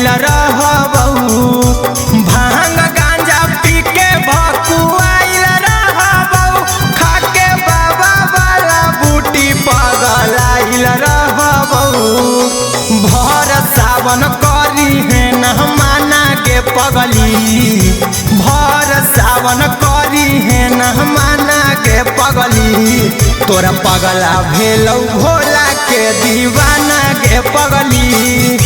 भकुआइल रहबऊ भांग गांजा पी के भकुआइल रहबऊ खाके बाबा वाला बूटी पगलाइल रहबऊ भर सावन करी है न माना के पगली भर सावन करी है न माना के पगली तोरा पगला भेलौ भोला के दीवाना के पगली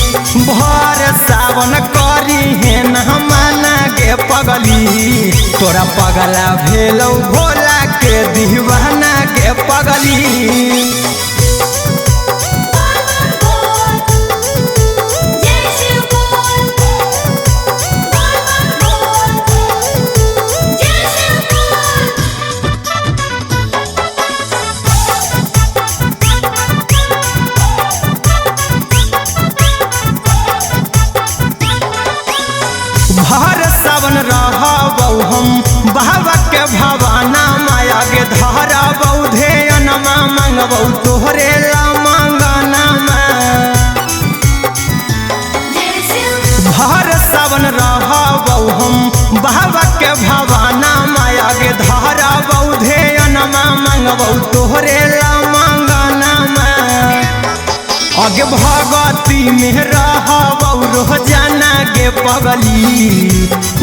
भर सावन करी है न माना के पगली तोरा पगला भेलौ भोला के दीवाना के पगली। भर सावन रहबऊ हम बाबा के भवाना माया के धरबऊ ध्यानमा मांगबऊ तोहरे ला मांगना भर सावन रहबऊ हम बाबा के भवाना माया के धरबऊ ध्यानमा मांगबऊ तोहरे ला मांगना अगे भगती में रहबऊ रोजाना के पगली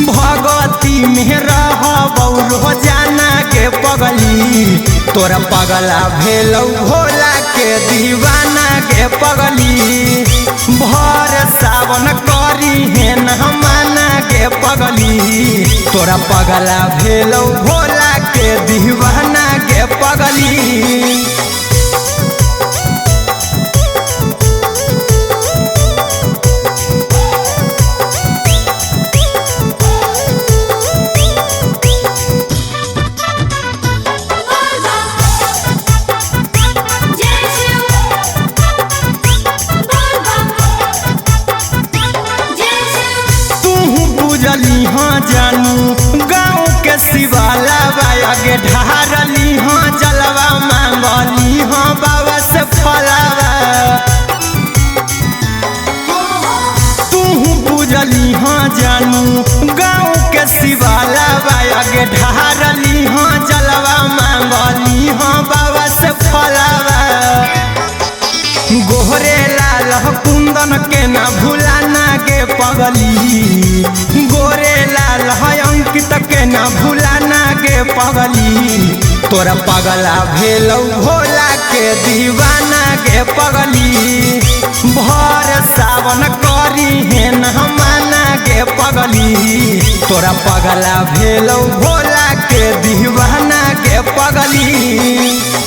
भगती में रहबऊ रोजाना के पगली तोरा पगला भेलौ भोला के दीवाना के पगली भर सावन करी है न माना के पगली तोरा पगला भेलौ भोला के दीवाना के पगली। बुझली हाँ जानू गाँव के शिवाला बाया के ढारली हाँ जलवा मांगली हाँ बाबा से फलावा तू बुझली हाँ जानू गाँव के शिवाला बाया के ढारली हाँ जलवा मांगली हाँ बाबा से फलावा गोहरे लाल कुंदन के न भुलाना के पगली गोरे लाल अंकित के न भुलाना के पगली तोरा पगला भेलौ भोला के दीवाना के पगली भर सावन करी है न माना के पगली तोरा पगला भेलौ भोला के दीवाना के पगली।